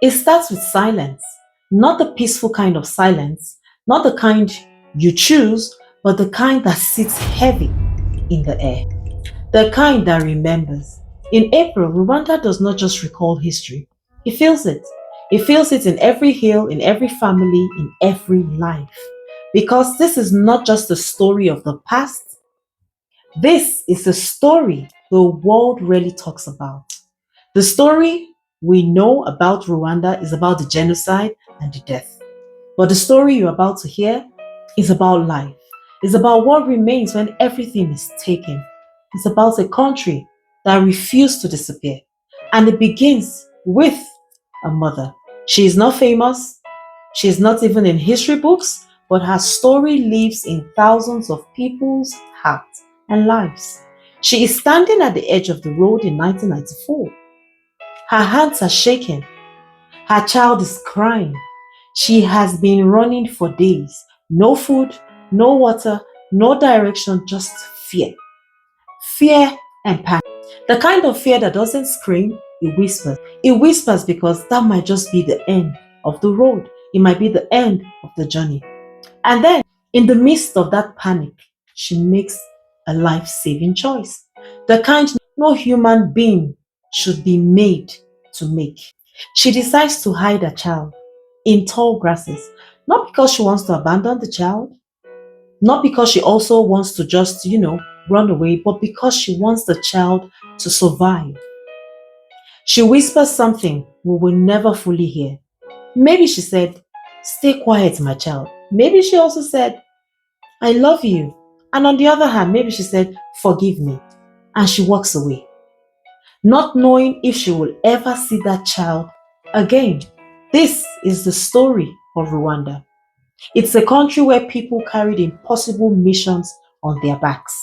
It starts with silence, not the peaceful kind of silence, not the kind you choose, but the kind that sits heavy in the air, the kind that remembers. In April, Rwanda does not just recall history, it feels it. It feels it in every hill, in every family, in every life. Because this is not just the story of the past, this is the story the world rarely talks about. The story we know about Rwanda is about the genocide and the death. But the story you're about to hear is about life. It's about what remains when everything is taken. It's about a country that refused to disappear. And it begins with a mother. She is not famous. She is not even in history books, but her story lives in thousands of people's hearts and lives. She is standing at the edge of the road in 1994. Her hands are shaking. Her child is crying. She has been running for days. No food, no water, no direction, just fear. Fear and panic. The kind of fear that doesn't scream, it whispers. It whispers because that might just be the end of the road. It might be the end of the journey. And then, in the midst of that panic, she makes a life-saving choice. The kind no human being should be made to make. She decides to hide her child in tall grasses, not because she wants to abandon the child, not because she also wants to just, run away, but because she wants the child to survive. She whispers something we will never fully hear. Maybe she said, "Stay quiet, my child." Maybe she also said, "I love you." And on the other hand, maybe she said, "Forgive me." And she walks away, not knowing if she will ever see that child again. This is the story of Rwanda. It's a country where people carried impossible missions on their backs.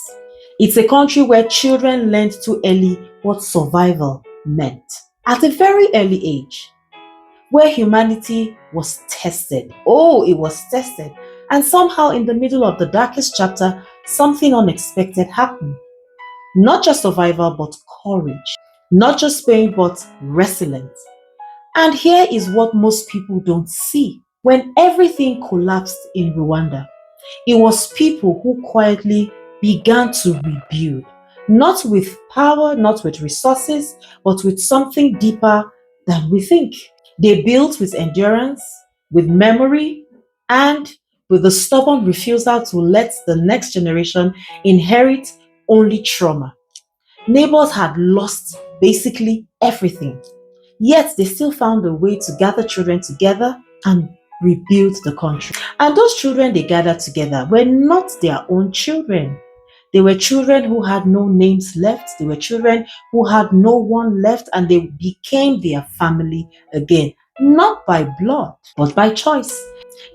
It's a country where children learned too early what survival meant. At a very early age, where humanity was tested. Oh, it was tested. And somehow, in the middle of the darkest chapter, something unexpected happened. Not just survival, but courage. Not just pain, but resilience. And here is what most people don't see. When everything collapsed in Rwanda, it was people who quietly began to rebuild. Not with power, not with resources, but with something deeper than we think. They built with endurance, with memory, and with the stubborn refusal to let the next generation inherit only trauma. Neighbors had lost basically everything, yet they still found a way to gather children together and rebuild the country. And those children they gathered together were not their own children. They were children who had no names left. They were children who had no one left, and they became their family again, not by blood, but by choice.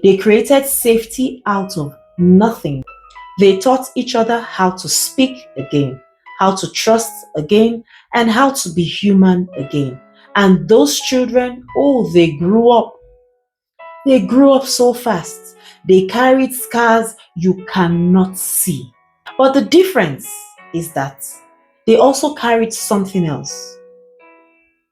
They created safety out of nothing. They taught each other how to speak again, how to trust again, and how to be human again. And those children, oh, they grew up. They grew up so fast. They carried scars you cannot see. But the difference is that they also carried something else,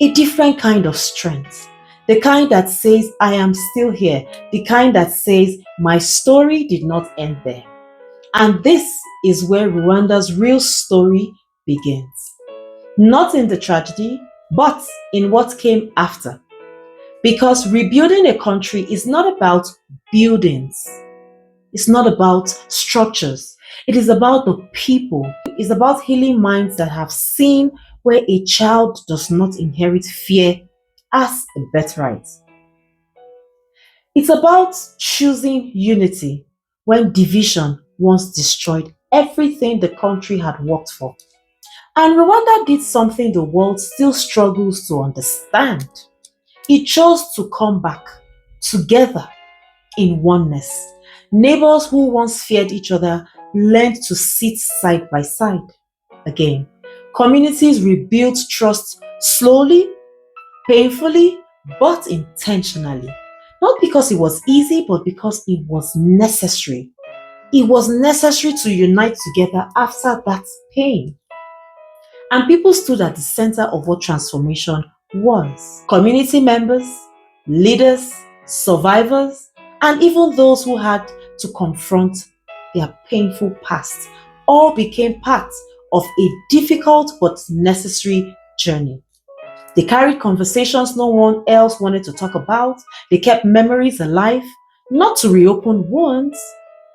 a different kind of strength. The kind that says, "I am still here." The kind that says, "My story did not end there." And this is where Rwanda's real story begins. Not in the tragedy, but in what came after. Because rebuilding a country is not about buildings. It's not about structures. It is about the people. It's about healing minds that have seen where a child does not inherit fear as a birthright. It's about choosing unity when division once destroyed everything the country had worked for. And Rwanda did something the world still struggles to understand. It chose to come back together in oneness. Neighbors who once feared each other learned to sit side by side again. Communities rebuilt trust slowly, painfully, but intentionally. Not because it was easy, but because it was necessary. It was necessary to unite together after that pain. And people stood at the center of what transformation was. Community members, leaders, survivors, and even those who had to confront their painful past all became part of a difficult but necessary journey. They carried conversations no one else wanted to talk about. They kept memories alive, not to reopen wounds,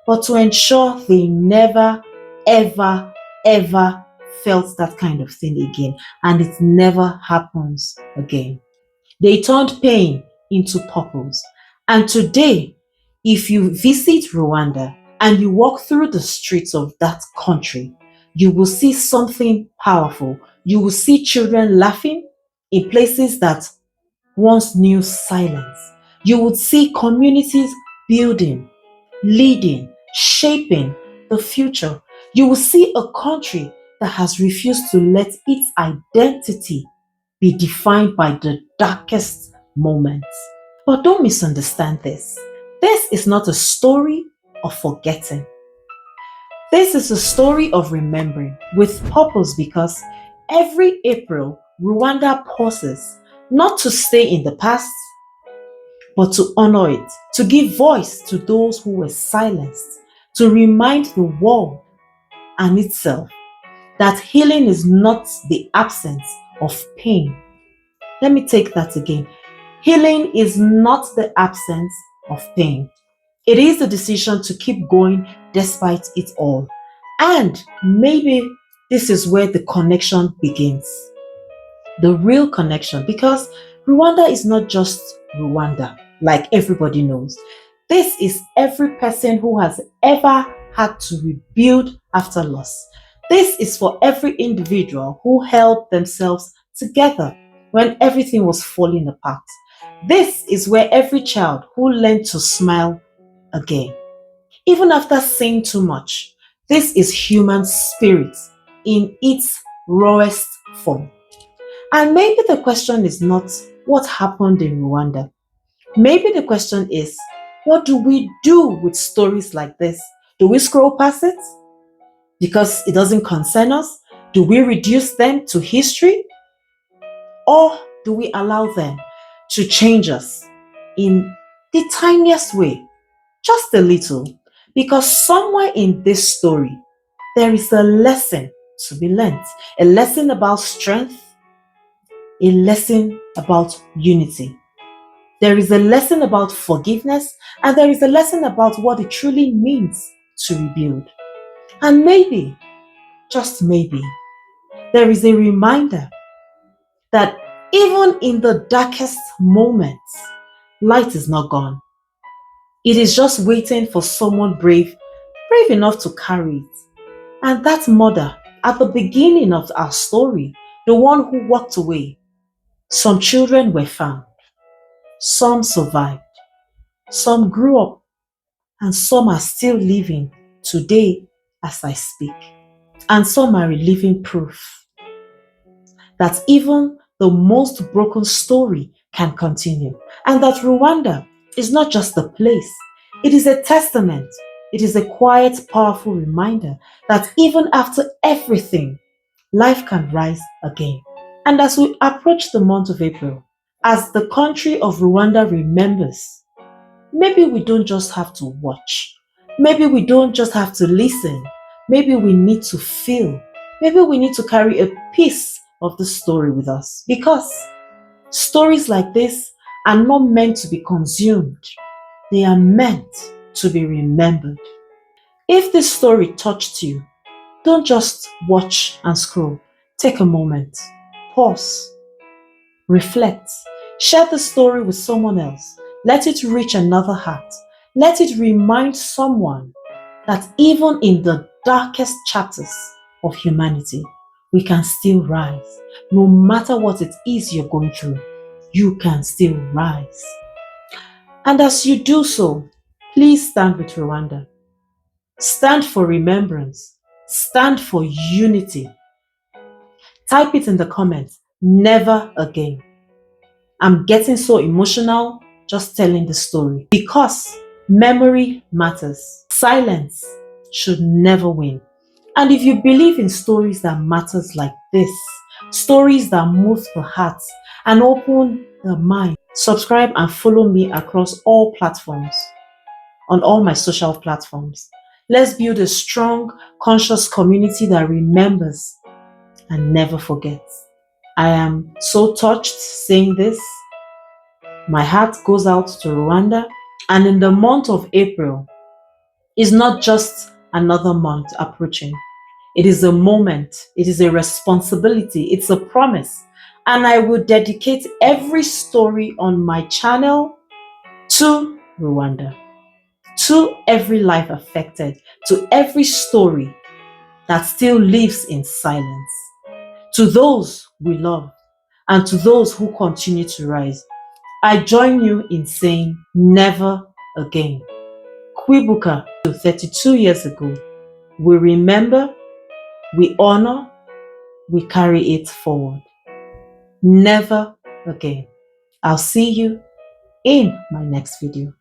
but to ensure they never, ever, ever felt that kind of thing again. And it never happens again. They turned pain into purpose. And today, if you visit Rwanda and you walk through the streets of that country, you will see something powerful. You will see children laughing in places that once knew silence. You would see communities building, leading, shaping the future. You will see a country that has refused to let its identity be defined by the darkest moments. But don't misunderstand this. This is not a story of forgetting. This is a story of remembering with purpose, because every April, Rwanda pauses not to stay in the past, but to honor it, to give voice to those who were silenced, to remind the world and itself that healing is not the absence of pain. Let me take that again. Healing is not the absence of pain. It is the decision to keep going despite it all. And maybe this is where the connection begins. The real connection, because Rwanda is not just Rwanda, like everybody knows. This is every person who has ever had to rebuild after loss. This is for every individual who held themselves together when everything was falling apart. This is where every child who learned to smile again, even after saying too much. This is human spirit in its rawest form. And maybe the question is not what happened in Rwanda. Maybe the question is, what do we do with stories like this? Do we scroll past it because it doesn't concern us? Do we reduce them to history? Or do we allow them to change us in the tiniest way, just a little? Because somewhere in this story, there is a lesson to be learned, a lesson about strength, a lesson about unity. There is a lesson about forgiveness, and there is a lesson about what it truly means to rebuild. And maybe, just maybe, there is a reminder that even in the darkest moments, light is not gone. It is just waiting for someone brave enough to carry it. And that mother, at the beginning of our story, the one who walked away, some children were found, some survived, some grew up, and some are still living today as I speak. And some are living proof that even the most broken story can continue. And that Rwanda is not just a place, it is a testament. It is a quiet, powerful reminder that even after everything, life can rise again. And as we approach the month of April, as the country of Rwanda remembers, maybe we don't just have to watch. Maybe we don't just have to listen. Maybe we need to feel. Maybe we need to carry a piece of the story with us, because stories like this are not meant to be consumed. They are meant to be remembered. If this story touched you, don't just watch and scroll. Take a moment, pause, reflect, share the story with someone else. Let it reach another heart. Let it remind someone that even in the darkest chapters of humanity, we can still rise. No matter what it is you're going through, you can still rise. And as you do so, please stand with Rwanda. Stand for remembrance. Stand for unity. Type it in the comments. Never again. I'm getting so emotional just telling the story, because memory matters. Silence should never win. And if you believe in stories that matters like this, stories that move the heart and open the mind, subscribe and follow me across all platforms, on all my social platforms. Let's build a strong, conscious community that remembers and never forgets. I am so touched saying this. My heart goes out to Rwanda, and in the month of April is not just another month approaching. It is a moment, it is a responsibility, it's a promise. And I will dedicate every story on my channel to Rwanda, to every life affected, to every story that still lives in silence, to those we love, and to those who continue to rise. I join you in saying never again. Kwibuka, 32 years ago, we remember, we honor, we carry it forward. Never again. I'll see you in my next video.